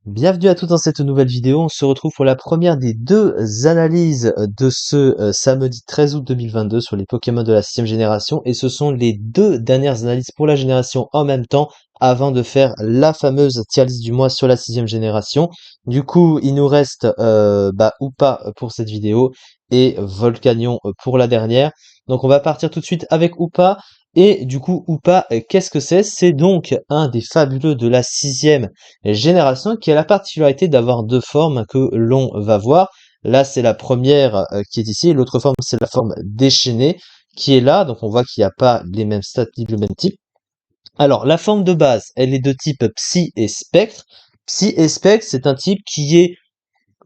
Bienvenue à tous dans cette nouvelle vidéo. On se retrouve pour la première des deux analyses de ce samedi 13 août 2022 sur les Pokémon de la 6e génération. Et ce sont les deux dernières analyses pour la génération en même temps avant de faire la fameuse tier list du mois sur la 6e génération. Du coup, il nous reste Hoopa pour cette vidéo et Volcanion pour la dernière. Donc on va partir tout de suite avec Hoopa. Et du coup, Hoopa, qu'est-ce que c'est? C'est donc un des fabuleux de la 6e génération qui a la particularité d'avoir deux formes que l'on va voir. Là, c'est la première qui est ici, et l'autre forme, c'est la forme déchaînée qui est là. Donc, on voit qu'il n'y a pas les mêmes stats ni le même type. Alors, la forme de base, elle est de type Psy et Spectre. Psy et Spectre, c'est un type qui est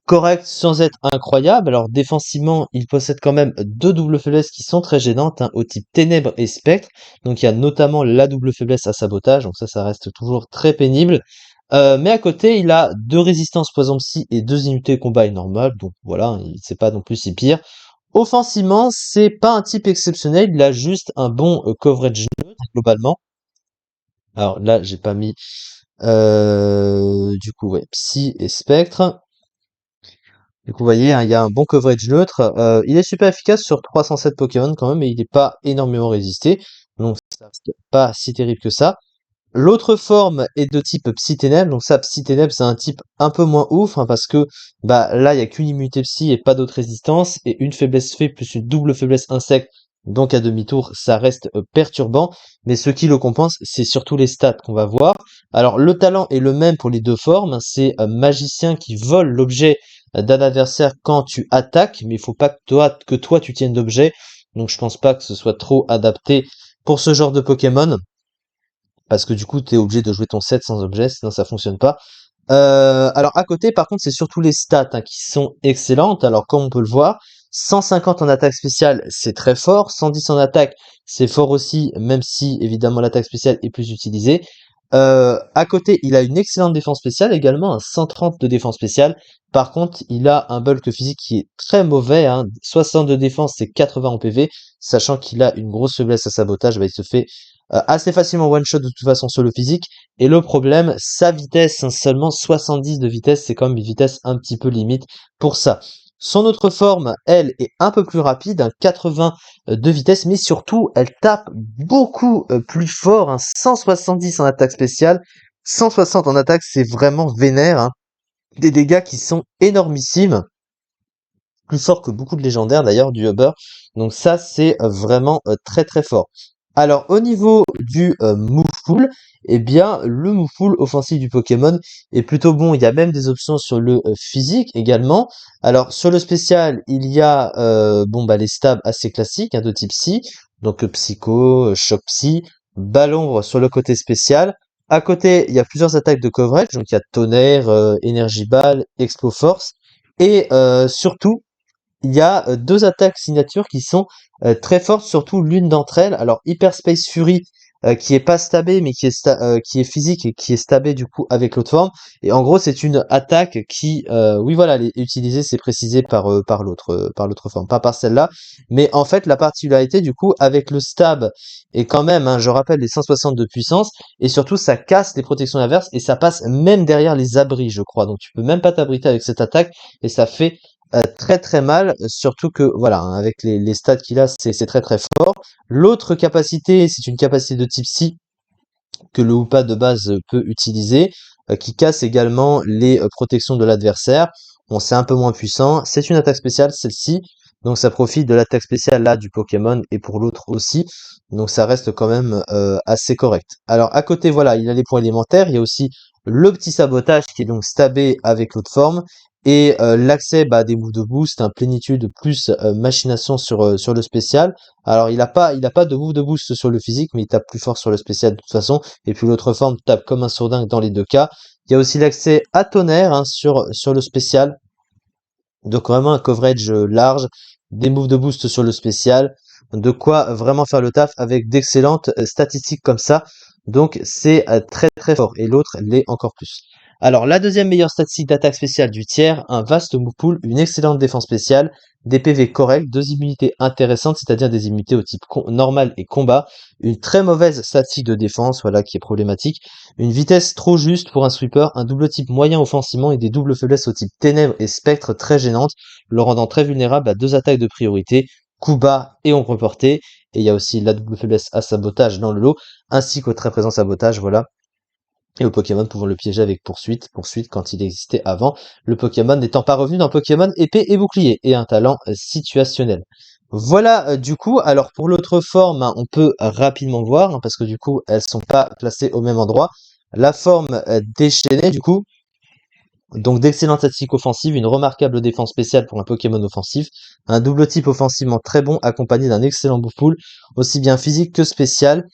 correct sans être incroyable. Alors, défensivement, il possède quand même deux doubles faiblesses qui sont très gênantes, hein, au type Ténèbres et Spectre. Donc, il y a notamment la double faiblesse à Sabotage. Donc ça reste toujours très pénible. Mais à côté, il a deux résistances poison psy et deux immunités combat normales. Donc voilà, c'est pas non plus si pire. Offensivement, c'est pas un type exceptionnel. Il a juste un bon coverage neutre, globalement. Alors là, j'ai pas mis... du coup, ouais, Psy et Spectre. Du coup, vous voyez, hein, il y a un bon coverage neutre. Il est super efficace sur 307 Pokémon quand même, mais il n'est pas énormément résisté. Donc ça reste pas si terrible que ça. L'autre forme est de type Psy-Ténèbres, donc ça, Psy-Ténèbres, c'est un type un peu moins ouf, hein, parce que bah là, il y a qu'une immunité psy et pas d'autre résistance, et une faiblesse fée plus une double faiblesse insecte, donc à demi-tour, ça reste perturbant, mais ce qui le compense, c'est surtout les stats qu'on va voir. Alors, le talent est le même pour les deux formes, c'est magicien qui vole l'objet d'un adversaire quand tu attaques, mais il faut pas que toi tu tiennes d'objet, donc je pense pas que ce soit trop adapté pour ce genre de Pokémon parce que du coup, tu es obligé de jouer ton set sans objet, sinon ça fonctionne pas. Alors à côté, par contre, c'est surtout les stats hein, qui sont excellentes. Alors comme on peut le voir, 150 en attaque spéciale, c'est très fort. 110 en attaque, c'est fort aussi, même si évidemment l'attaque spéciale est plus utilisée. À côté, il a une excellente défense spéciale également, un 130 de défense spéciale. Par contre, il a un bulk physique qui est très mauvais, hein. 60 de défense, c'est 80 en PV, sachant qu'il a une grosse faiblesse à sabotage, bah, il se fait assez facilement one-shot de toute façon sur le physique. Et le problème, sa vitesse, hein, seulement 70 de vitesse, c'est quand même une vitesse un petit peu limite pour ça. Son autre forme, elle, est un peu plus rapide, un 80 de vitesse, mais surtout, elle tape beaucoup plus fort, hein, 170 en attaque spéciale, 160 en attaque, c'est vraiment vénère, hein. Des dégâts qui sont énormissimes, plus forts que beaucoup de légendaires d'ailleurs du Hubber. Donc ça, c'est vraiment très très fort. Alors au niveau du move pool, eh bien le move pool offensif du Pokémon est plutôt bon. Il y a même des options sur le physique également. Alors sur le spécial, il y a les stabs assez classiques hein, de type Psy, donc Psycho, Choc Psy, Ballombre sur le côté spécial. À côté, il y a plusieurs attaques de coverage, donc il y a Tonnerre, Énergie Ball, Expo Force, et surtout il y a deux attaques signatures qui sont très fortes, surtout l'une d'entre elles. Alors Hyperspace Fury, qui est pas stabé, mais qui est physique et qui est stabé du coup avec l'autre forme. Et en gros, c'est une attaque qui, oui voilà, elle est utilisée, c'est précisé par l'autre forme, pas par celle-là. Mais en fait, la particularité du coup avec le stab est quand même, hein, je rappelle, les 160 de puissance et surtout ça casse les protections inverses et ça passe même derrière les abris, je crois. Donc tu peux même pas t'abriter avec cette attaque et ça fait très très mal, surtout que voilà, hein, avec les stats qu'il a, c'est très très fort. L'autre capacité, c'est une capacité de type Psy que le Hoopa de base peut utiliser, qui casse également les protections de l'adversaire. Bon, c'est un peu moins puissant. C'est une attaque spéciale, celle-ci. Donc ça profite de l'attaque spéciale là du Pokémon et pour l'autre aussi. Donc ça reste quand même assez correct. Alors à côté, voilà, il a les points élémentaires. Il y a aussi le petit sabotage qui est donc stabé avec l'autre forme. Et l'accès à des moves de boost, un plénitude plus machination sur le spécial. Alors il a pas de move de boost sur le physique, mais il tape plus fort sur le spécial de toute façon. Et puis l'autre forme tape comme un sourdingue dans les deux cas. Il y a aussi l'accès à tonnerre hein, sur le spécial. Donc vraiment un coverage large, des moves de boost sur le spécial, de quoi vraiment faire le taf avec d'excellentes statistiques comme ça. Donc c'est très très fort et l'autre l'est encore plus. Alors, la deuxième meilleure statistique d'attaque spéciale du tiers, un vaste move pool, une excellente défense spéciale, des PV corrects, deux immunités intéressantes, c'est-à-dire des immunités au type normal et combat, une très mauvaise statistique de défense, voilà, qui est problématique, une vitesse trop juste pour un sweeper, un double type moyen offensivement et des doubles faiblesses au type ténèbres et spectre très gênantes, le rendant très vulnérable à deux attaques de priorité, coup bas et ombre portée, et il y a aussi la double faiblesse à sabotage dans le lot, ainsi qu'au très présent sabotage, voilà, et au Pokémon pouvant le piéger avec poursuite quand il existait avant, le Pokémon n'étant pas revenu dans Pokémon épée et bouclier, et un talent situationnel. Voilà, du coup, alors pour l'autre forme, hein, on peut rapidement voir, hein, parce que du coup, elles sont pas placées au même endroit. La forme déchaînée, du coup, donc d'excellentes statistiques offensives, une remarquable défense spéciale pour un Pokémon offensif, un double type offensivement très bon accompagné d'un excellent buff pool, aussi bien physique que spécial,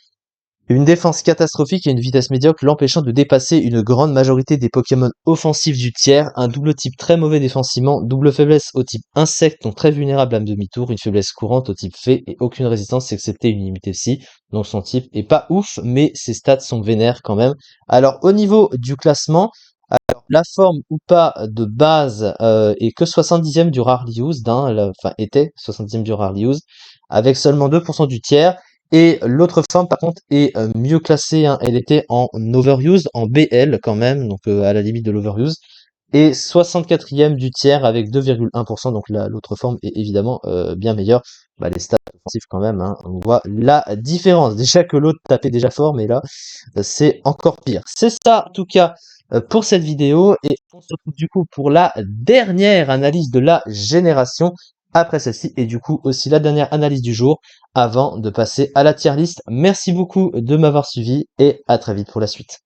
une défense catastrophique et une vitesse médiocre l'empêchant de dépasser une grande majorité des Pokémon offensifs du tiers, un double type très mauvais défensivement, double faiblesse au type insecte, donc très vulnérable à demi-tour, une faiblesse courante au type fée et aucune résistance excepté une immunité psy, donc son type est pas ouf, mais ses stats sont vénères quand même. Alors au niveau du classement, alors la forme ou pas de base est que 70e du rarely used, hein, enfin était 70e du rarely used, avec seulement 2% du tiers. Et l'autre forme, par contre, est mieux classée, hein. Elle était en overuse, en BL quand même, donc à la limite de l'overuse. Et 64e du tiers avec 2,1%, donc l'autre forme est évidemment bien meilleure. Bah, les stats offensives quand même, hein, on voit la différence. Déjà que l'autre tapait déjà fort, mais là, c'est encore pire. C'est ça, en tout cas, pour cette vidéo. Et on se retrouve du coup pour la dernière analyse de la génération après celle-ci. Et du coup, aussi la dernière analyse du jour avant de passer à la tier list. Merci beaucoup de m'avoir suivi et à très vite pour la suite.